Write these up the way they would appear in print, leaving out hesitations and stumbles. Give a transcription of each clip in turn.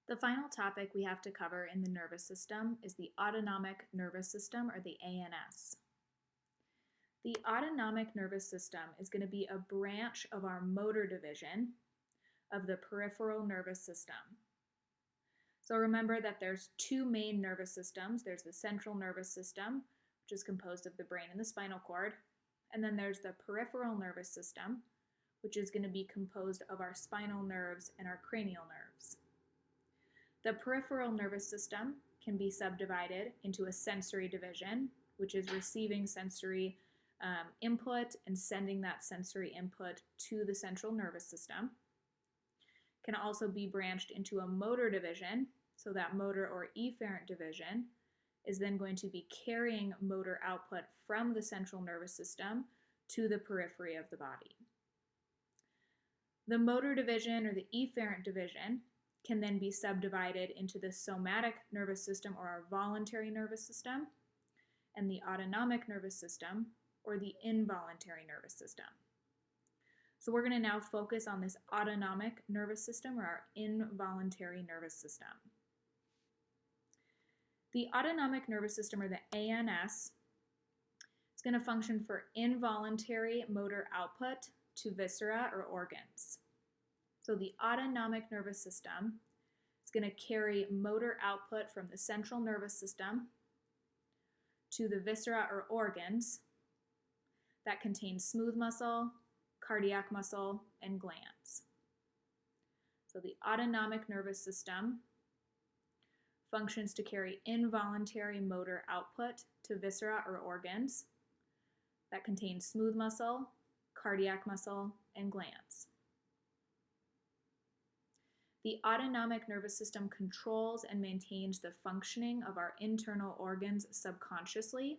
The final topic we have to cover in the nervous system is the autonomic nervous system, or the ANS. The autonomic nervous system is going to be a branch of our motor division of the peripheral nervous system. So remember that there's two main nervous systems. There's the central nervous system, which is composed of the brain and the spinal cord, and then there's the peripheral nervous system, which is going to be composed of our spinal nerves and our cranial nerves. The peripheral nervous system can be subdivided into a sensory division, which is receiving sensory input and sending that sensory input to the central nervous system. Can also be branched into a motor division, so that motor or efferent division is then going to be carrying motor output from the central nervous system to the periphery of the body. The motor division or the efferent division can then be subdivided into the somatic nervous system, or our voluntary nervous system, and the autonomic nervous system, or the involuntary nervous system. So we're going to now focus on this autonomic nervous system, or our involuntary nervous system. The autonomic nervous system, or the ANS, is going to function for involuntary motor output to viscera or organs. So the autonomic nervous system is going to carry motor output from the central nervous system to the viscera or organs that contain smooth muscle, cardiac muscle, and glands. So the autonomic nervous system functions to carry involuntary motor output to viscera or organs that contain smooth muscle, cardiac muscle, and glands. The autonomic nervous system controls and maintains the functioning of our internal organs subconsciously,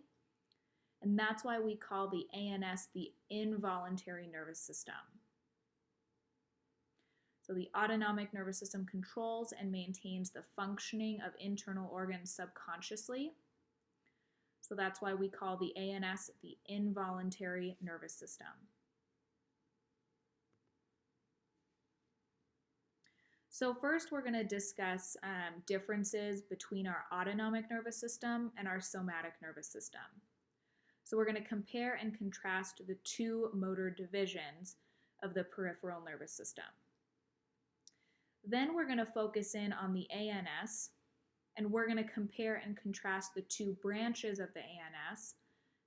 and that's why we call the ANS the involuntary nervous system. So the autonomic nervous system controls and maintains the functioning of internal organs subconsciously. So that's why we call the ANS the involuntary nervous system. So first we're going to discuss differences between our autonomic nervous system and our somatic nervous system. So we're going to compare and contrast the two motor divisions of the peripheral nervous system. Then we're going to focus in on the ANS, and we're going to compare and contrast the two branches of the ANS,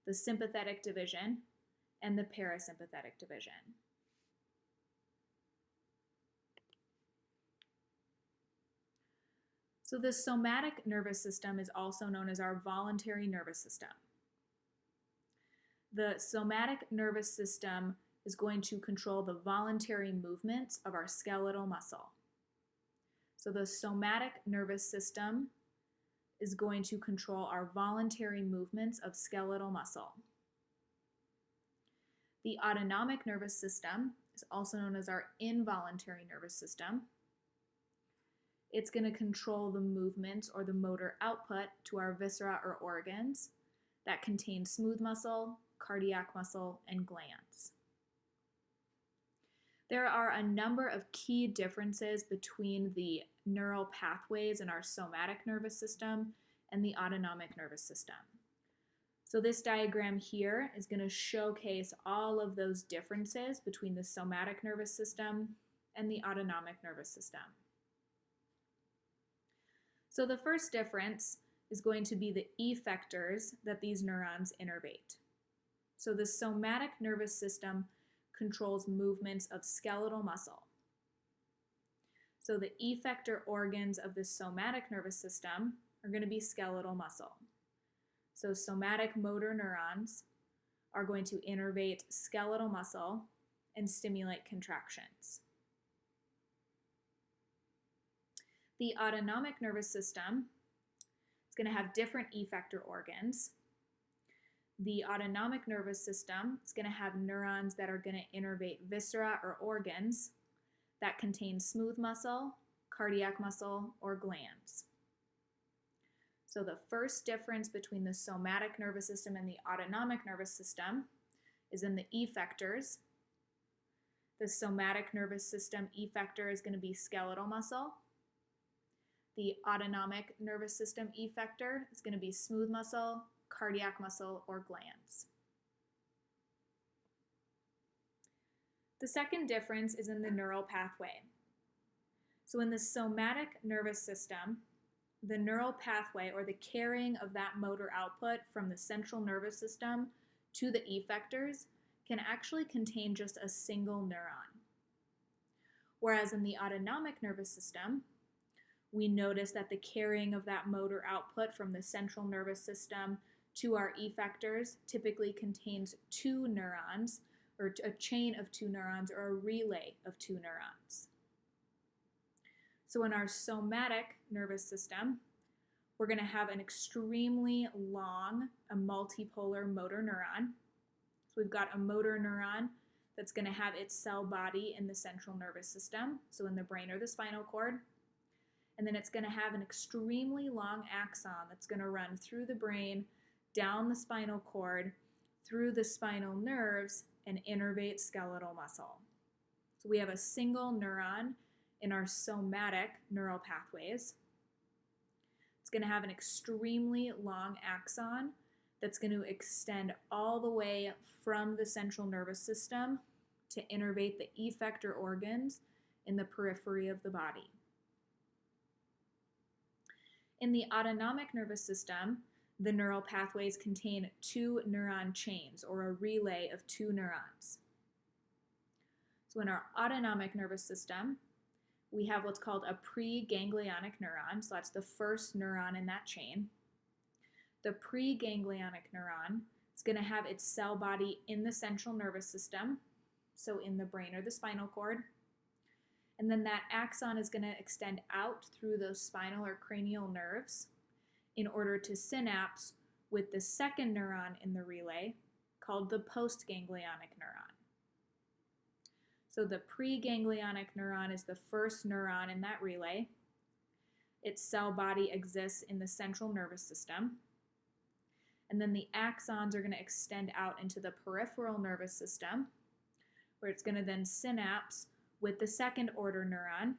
the sympathetic division and the parasympathetic division. So the somatic nervous system is also known as our voluntary nervous system. The somatic nervous system is going to control the voluntary movements of our skeletal muscle. So the somatic nervous system is going to control our voluntary movements of skeletal muscle. The autonomic nervous system is also known as our involuntary nervous system. It's going to control the movements or the motor output to our viscera or organs that contain smooth muscle, cardiac muscle, and glands. There are a number of key differences between the neural pathways in our somatic nervous system and the autonomic nervous system. So this diagram here is going to showcase all of those differences between the somatic nervous system and the autonomic nervous system. So the first difference is going to be the effectors that these neurons innervate. So the somatic nervous system controls movements of skeletal muscle. So the effector organs of the somatic nervous system are going to be skeletal muscle. So somatic motor neurons are going to innervate skeletal muscle and stimulate contractions. The autonomic nervous system is going to have different effector organs. The autonomic nervous system is going to have neurons that are going to innervate viscera or organs that contain smooth muscle, cardiac muscle, or glands. So the first difference between the somatic nervous system and the autonomic nervous system is in the effectors. The somatic nervous system effector is going to be skeletal muscle. the autonomic nervous system effector is going to be smooth muscle, cardiac muscle, or glands. The second difference is in the neural pathway. So in the somatic nervous system, the neural pathway, or the carrying of that motor output from the central nervous system to the effectors, can actually contain just a single neuron. Whereas in the autonomic nervous system, we notice that the carrying of that motor output from the central nervous system to our effectors typically contains two neurons, or a chain of two neurons, or a relay of two neurons. So in our somatic nervous system, we're going to have an extremely long, a multipolar motor neuron. So we've got a motor neuron that's going to have its cell body in the central nervous system, so in the brain or the spinal cord. And then it's going to have an extremely long axon that's going to run through the brain, down the spinal cord, through the spinal nerves, and innervate skeletal muscle. So we have a single neuron in our somatic neural pathways. It's going to have an extremely long axon that's going to extend all the way from the central nervous system to innervate the effector organs in the periphery of the body. In the autonomic nervous system, the neural pathways contain two neuron chains, or a relay of two neurons. So in our autonomic nervous system, we have what's called a preganglionic neuron, so that's the first neuron in that chain. The preganglionic neuron is going to have its cell body in the central nervous system, so in the brain or the spinal cord. And then that axon is going to extend out through those spinal or cranial nerves in order to synapse with the second neuron in the relay, called the postganglionic neuron. So the preganglionic neuron is the first neuron in that relay. Its cell body exists in the central nervous system. And then the axons are going to extend out into the peripheral nervous system, where it's going to then synapse with the second order neuron,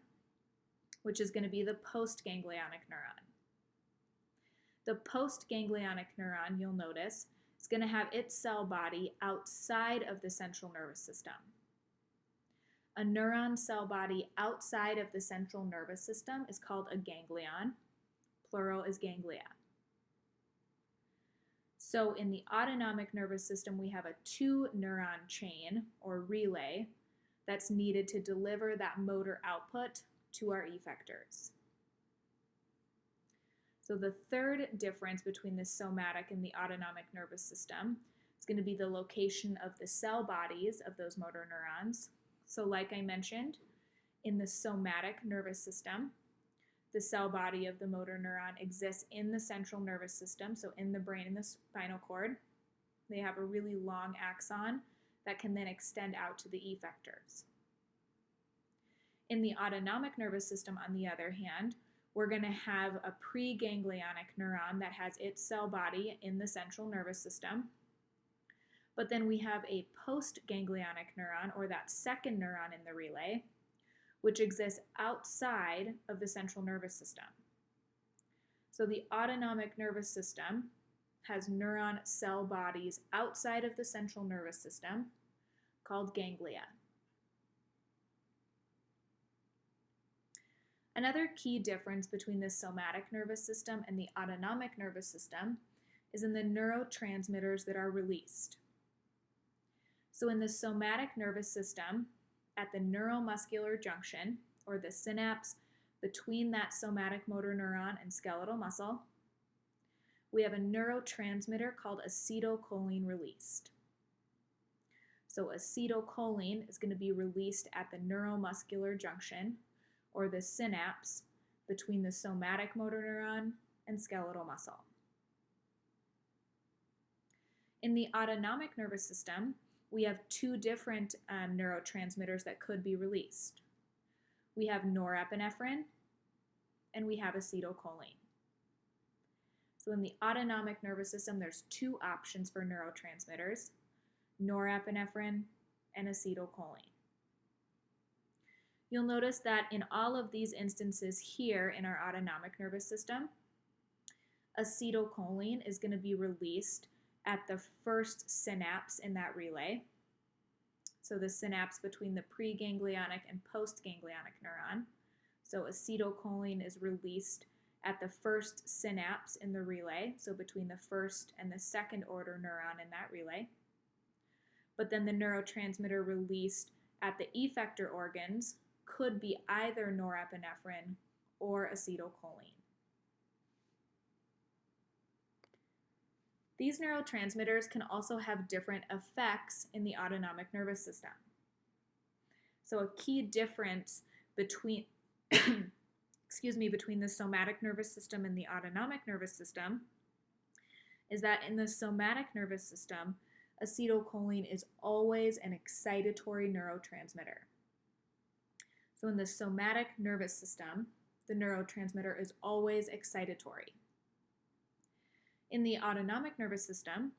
which is going to be the postganglionic neuron. The postganglionic neuron, you'll notice, is going to have its cell body outside of the central nervous system. A neuron cell body outside of the central nervous system is called a ganglion. Plural is ganglia. So in the autonomic nervous system, we have a two neuron chain, or relay, that's needed to deliver that motor output to our effectors. So the third difference between the somatic and the autonomic nervous system is going to be the location of the cell bodies of those motor neurons. So like I mentioned, in the somatic nervous system, the cell body of the motor neuron exists in the central nervous system, so in the brain and the spinal cord. They have a really long axon that can then extend out to the effectors. In the autonomic nervous system, on the other hand, we're going to have a preganglionic neuron that has its cell body in the central nervous system. But then we have a postganglionic neuron, or that second neuron in the relay, which exists outside of the central nervous system. So the autonomic nervous system has neuron cell bodies outside of the central nervous system called ganglia. Another key difference between the somatic nervous system and the autonomic nervous system is in the neurotransmitters that are released. So in the somatic nervous system, at the neuromuscular junction, or the synapse between that somatic motor neuron and skeletal muscle, we have a neurotransmitter called acetylcholine released. So acetylcholine is going to be released at the neuromuscular junction, or the synapse between the somatic motor neuron and skeletal muscle. In the autonomic nervous system, we have two different neurotransmitters that could be released. We have norepinephrine and we have acetylcholine. So in the autonomic nervous system, there's two options for neurotransmitters: norepinephrine and acetylcholine. you'll notice that in all of these instances here in our autonomic nervous system, acetylcholine is going to be released at the first synapse in that relay. So the synapse between the preganglionic and postganglionic neuron. So acetylcholine is released at the first synapse in the relay, so between the first and the second order neuron in that relay. But then the neurotransmitter released at the effector organs could be either norepinephrine or acetylcholine. These neurotransmitters can also have different effects in the autonomic nervous system. So a key difference between between the somatic nervous system and the autonomic nervous system is that in the somatic nervous system, acetylcholine is always an excitatory neurotransmitter. So in the somatic nervous system, the neurotransmitter is always excitatory. In the autonomic nervous system,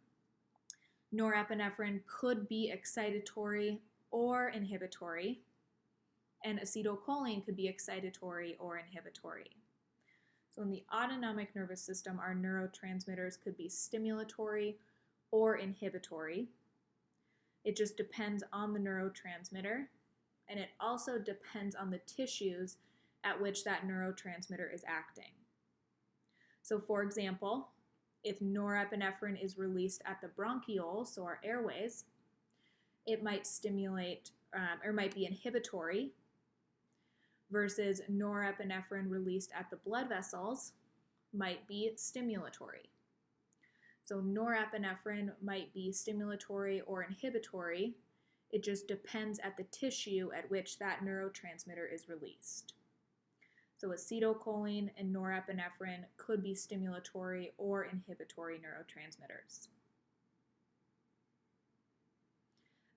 norepinephrine could be excitatory or inhibitory, and acetylcholine could be excitatory or inhibitory. So in the autonomic nervous system, our neurotransmitters could be stimulatory or inhibitory. It just depends on the neurotransmitter, and it also depends on the tissues at which that neurotransmitter is acting. So for example, if norepinephrine is released at the bronchioles, so our airways, it might stimulate or might be inhibitory, versus norepinephrine released at the blood vessels might be stimulatory. So norepinephrine might be stimulatory or inhibitory. It just depends at the tissue at which that neurotransmitter is released. So acetylcholine and norepinephrine could be stimulatory or inhibitory neurotransmitters.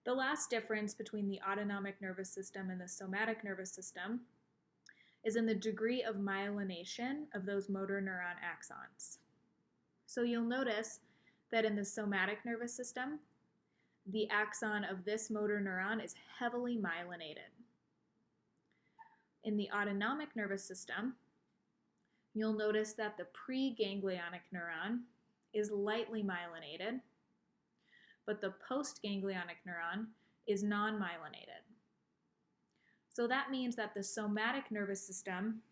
The last difference between the autonomic nervous system and the somatic nervous system is in the degree of myelination of those motor neuron axons. So you'll notice that in the somatic nervous system, the axon of this motor neuron is heavily myelinated. In the autonomic nervous system, you'll notice that the preganglionic neuron is lightly myelinated, but the postganglionic neuron is non-myelinated. So that means that the somatic nervous system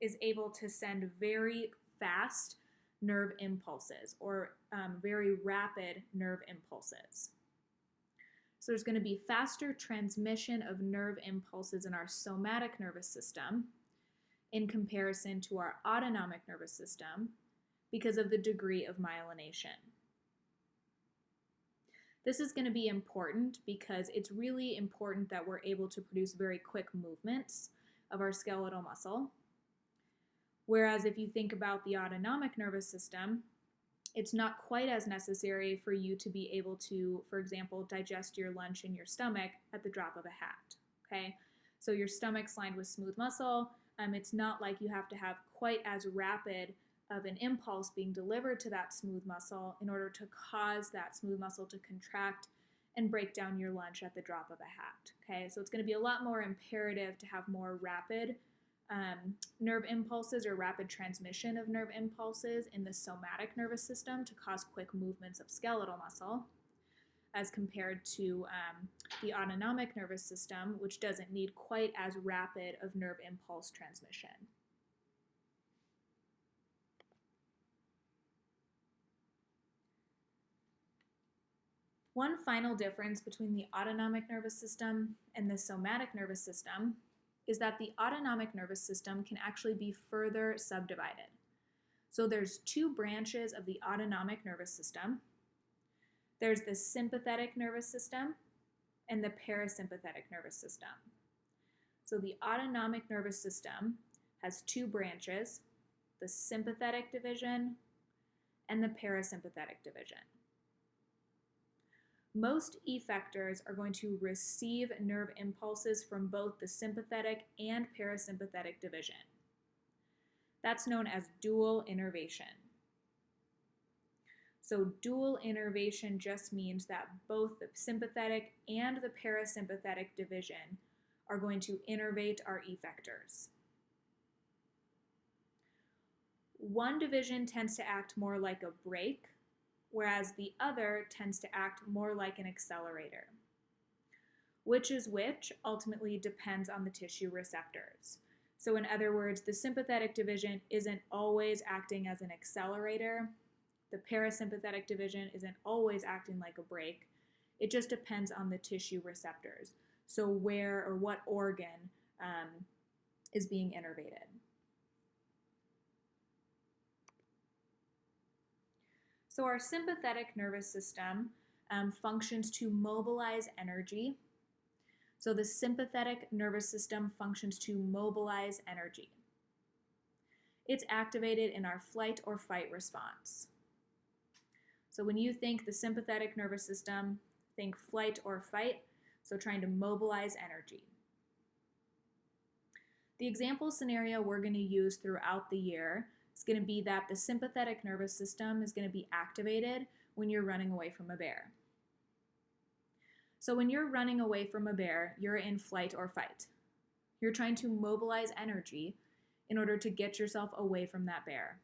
is able to send very fast nerve impulses or very rapid nerve impulses. So there's going to be faster transmission of nerve impulses in our somatic nervous system in comparison to our autonomic nervous system because of the degree of myelination. This is going to be important because it's really important that we're able to produce very quick movements of our skeletal muscle. Whereas if you think about the autonomic nervous system, it's not quite as necessary for you to be able to, for example, digest your lunch in your stomach at the drop of a hat, okay? So your stomach's lined with smooth muscle. It's not like you have to have quite as rapid of an impulse being delivered to that smooth muscle in order to cause that smooth muscle to contract and break down your lunch at the drop of a hat, okay? So it's going to be a lot more imperative to have more rapid nerve impulses or rapid transmission of nerve impulses in the somatic nervous system to cause quick movements of skeletal muscle as compared to the autonomic nervous system, which doesn't need quite as rapid of nerve impulse transmission. One final difference between the autonomic nervous system and the somatic nervous system is that the autonomic nervous system can actually be further subdivided. So there's two branches of the autonomic nervous system. There's the sympathetic nervous system and the parasympathetic nervous system. So the autonomic nervous system has two branches, the sympathetic division and the parasympathetic division. Most effectors are going to receive nerve impulses from both the sympathetic and parasympathetic division. That's known as dual innervation. So dual innervation just means that both the sympathetic and the parasympathetic division are going to innervate our effectors. One division tends to act more like a brake, whereas the other tends to act more like an accelerator. Which is which ultimately depends on the tissue receptors. So in other words, the sympathetic division isn't always acting as an accelerator. The parasympathetic division isn't always acting like a brake. It just depends on the tissue receptors. So where or what organ is being innervated. So our sympathetic nervous system functions to mobilize energy. So the sympathetic nervous system functions to mobilize energy. It's activated in our flight or fight response. So when you think the sympathetic nervous system, think flight or fight, so trying to mobilize energy. The example scenario we're going to use throughout the year is going to be that the sympathetic nervous system is going to be activated when you're running away from a bear. So when you're running away from a bear, you're in flight or fight. You're trying to mobilize energy in order to get yourself away from that bear.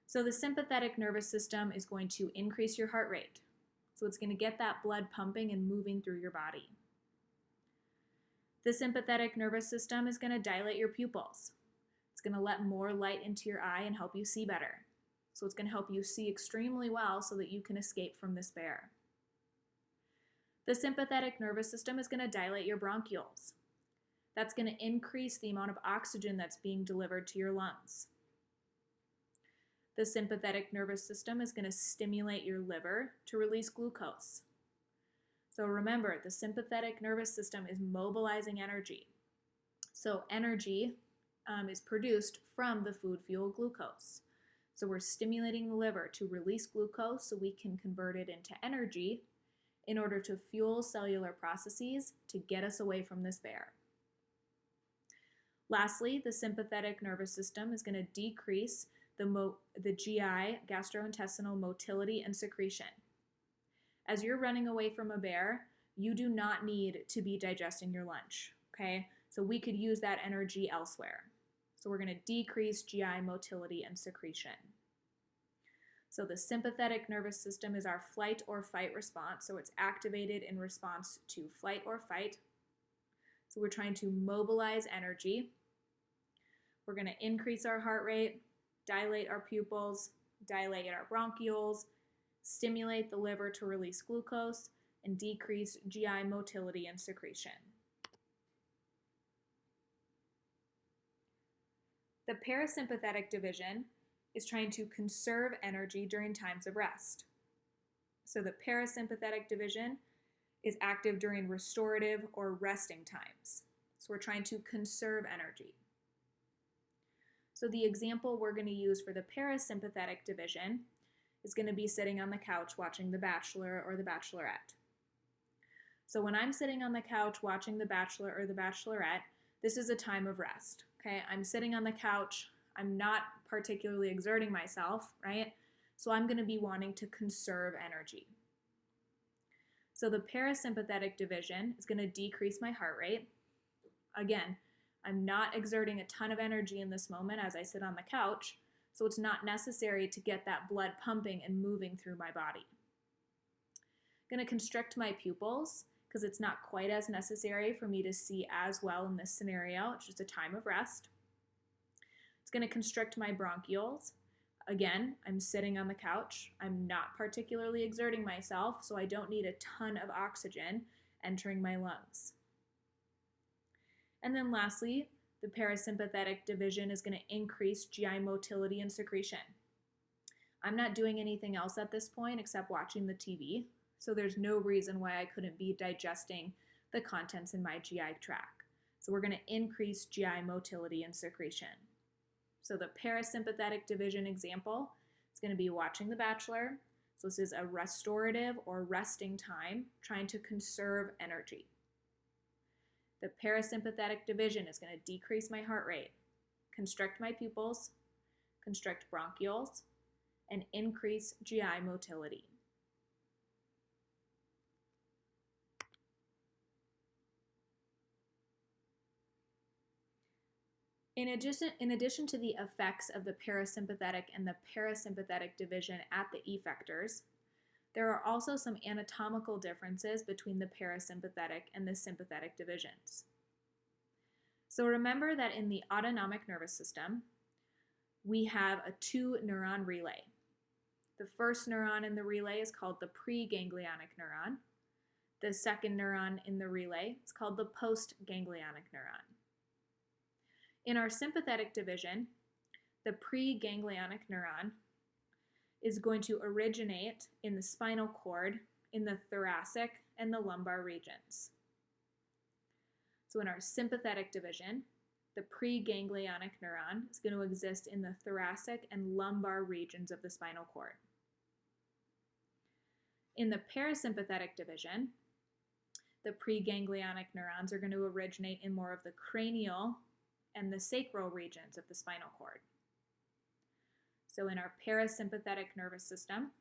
So the sympathetic nervous system is going to increase your heart rate. So it's going to get that blood pumping and moving through your body. The sympathetic nervous system is going to dilate your pupils. It's going to let more light into your eye and help you see better. So it's going to help you see extremely well so that you can escape from this bear. The sympathetic nervous system is going to dilate your bronchioles. That's going to increase the amount of oxygen that's being delivered to your lungs. The sympathetic nervous system is going to stimulate your liver to release glucose. So remember, the sympathetic nervous system is mobilizing energy. So energy is produced from the food fuel glucose. So we're stimulating the liver to release glucose so we can convert it into energy in order to fuel cellular processes to get us away from this bear. Lastly, the sympathetic nervous system is going to decrease the GI, gastrointestinal motility and secretion. As you're running away from a bear, you do not need to be digesting your lunch, okay? So we could use that energy elsewhere. So we're going to decrease GI motility and secretion. So the sympathetic nervous system is our flight or fight response. So it's activated in response to flight or fight. So we're trying to mobilize energy. We're going to increase our heart rate, dilate our pupils, dilate our bronchioles, stimulate the liver to release glucose, and decrease GI motility and secretion. The parasympathetic division is trying to conserve energy during times of rest. So the parasympathetic division is active during restorative or resting times. So we're trying to conserve energy. So the example we're going to use for the parasympathetic division is going to be sitting on the couch watching The Bachelor or The Bachelorette. So when I'm sitting on the couch watching The Bachelor or The Bachelorette, this is a time of rest. Okay, I'm sitting on the couch, I'm not particularly exerting myself, right? So I'm going to be wanting to conserve energy. So the parasympathetic division is going to decrease my heart rate. Again, I'm not exerting a ton of energy in this moment as I sit on the couch, so it's not necessary to get that blood pumping and moving through my body. I'm going to constrict my pupils because it's not quite as necessary for me to see as well in this scenario. It's just a time of rest. It's going to constrict my bronchioles. Again, I'm sitting on the couch. I'm not particularly exerting myself, so I don't need a ton of oxygen entering my lungs. And then lastly, the parasympathetic division is going to increase GI motility and secretion. I'm not doing anything else at this point except watching the TV, so there's no reason why I couldn't be digesting the contents in my GI tract. So we're going to increase GI motility and secretion. So the parasympathetic division example is going to be watching The Bachelor. So this is a restorative or resting time, trying to conserve energy. The parasympathetic division is going to decrease my heart rate, constrict my pupils, constrict bronchioles, and increase GI motility. In addition to the effects of the parasympathetic and the parasympathetic division at the effectors, there are also some anatomical differences between the parasympathetic and the sympathetic divisions. So remember that in the autonomic nervous system, we have a 2-neuron relay. The first neuron in the relay is called the preganglionic neuron. The second neuron in the relay is called the postganglionic neuron. In our sympathetic division, the preganglionic neuron is going to originate in the spinal cord, in the thoracic and the lumbar regions. So in our sympathetic division, the preganglionic neuron is going to exist in the thoracic and lumbar regions of the spinal cord. In the parasympathetic division, the preganglionic neurons are going to originate in more of the cranial and the sacral regions of the spinal cord. So in our parasympathetic nervous system,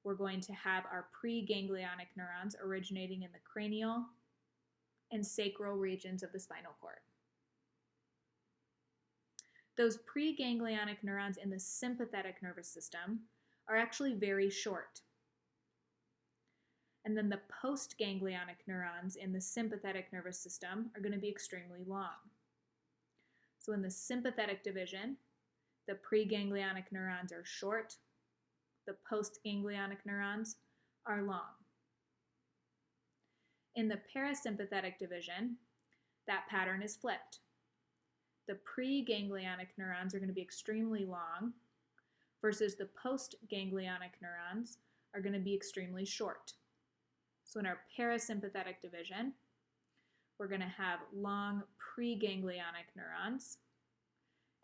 we're going to have our preganglionic neurons originating in the cranial and sacral regions of the spinal cord. Those preganglionic neurons in the sympathetic nervous system are actually very short. And then the postganglionic neurons in the sympathetic nervous system are going to be extremely long. So in the sympathetic division, the preganglionic neurons are short, the postganglionic neurons are long. In the parasympathetic division, that pattern is flipped. The preganglionic neurons are going to be extremely long versus the postganglionic neurons are going to be extremely short. So in our parasympathetic division, we're going to have long preganglionic neurons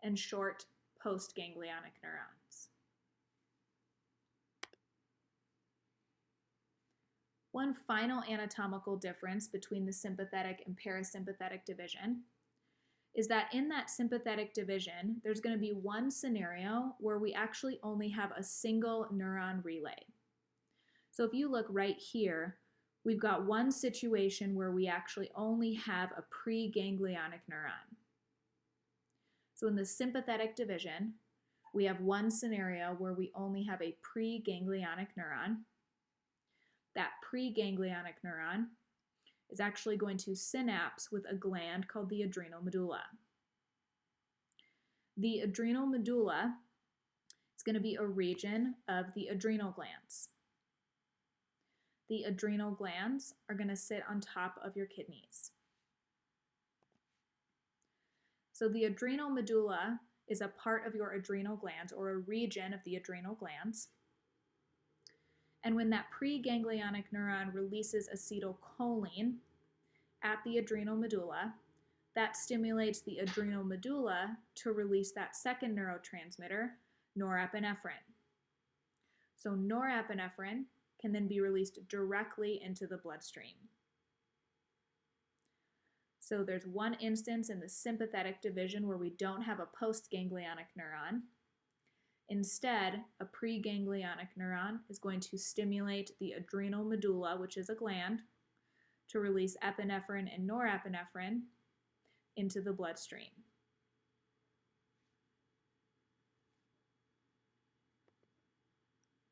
and short postganglionic neurons. One final anatomical difference between the sympathetic and parasympathetic division is that in that sympathetic division, there's going to be one scenario where we actually only have a single neuron relay. So if you look right here, we've got one situation where we actually only have a preganglionic neuron. So in the sympathetic division, we have one scenario where we only have a preganglionic neuron. That preganglionic neuron is actually going to synapse with a gland called the adrenal medulla. The adrenal medulla is going to be a region of the adrenal glands. The adrenal glands are going to sit on top of your kidneys. So the adrenal medulla is a part of your adrenal glands, or a region of the adrenal glands. And when that preganglionic neuron releases acetylcholine at the adrenal medulla, that stimulates the adrenal medulla to release that second neurotransmitter, norepinephrine. So norepinephrine can then be released directly into the bloodstream. So there's one instance in the sympathetic division where we don't have a postganglionic neuron. Instead, a preganglionic neuron is going to stimulate the adrenal medulla, which is a gland, to release epinephrine and norepinephrine into the bloodstream.